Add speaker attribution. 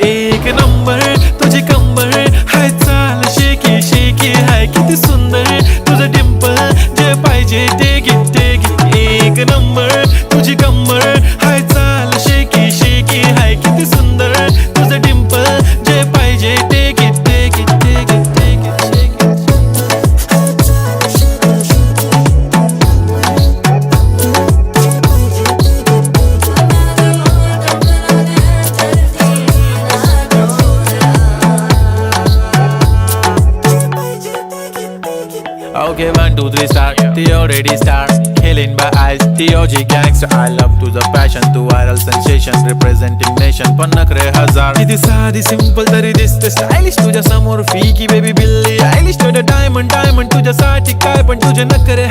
Speaker 1: एक नंबर तुझी कंबर हाय चाल शेकी शेकी हाय किती सुंदर तुझं डिंपल जे पाहिजे ते घे ते घे एक नंबर तुझी कंबर हाय चाल शेकी शेकी हाय किती सुंदर तुझं डिंपल जे पाहिजे ते घे ते घे ते घे ते घे Okay, 1, 2, 3 start. The already start. Killing by eyes. The OG gangster. I love to the passion, to viral sensation, representing nation. पण नखरे हजार. किती साधी सिंपल तरी दिसते स्टायलिश तुझ्या समोर फीकी बेबी बिल्ली आयलिश तुझ्या डायमंड डायमंड तुझ्यासाठी काय पण तुझे नखरे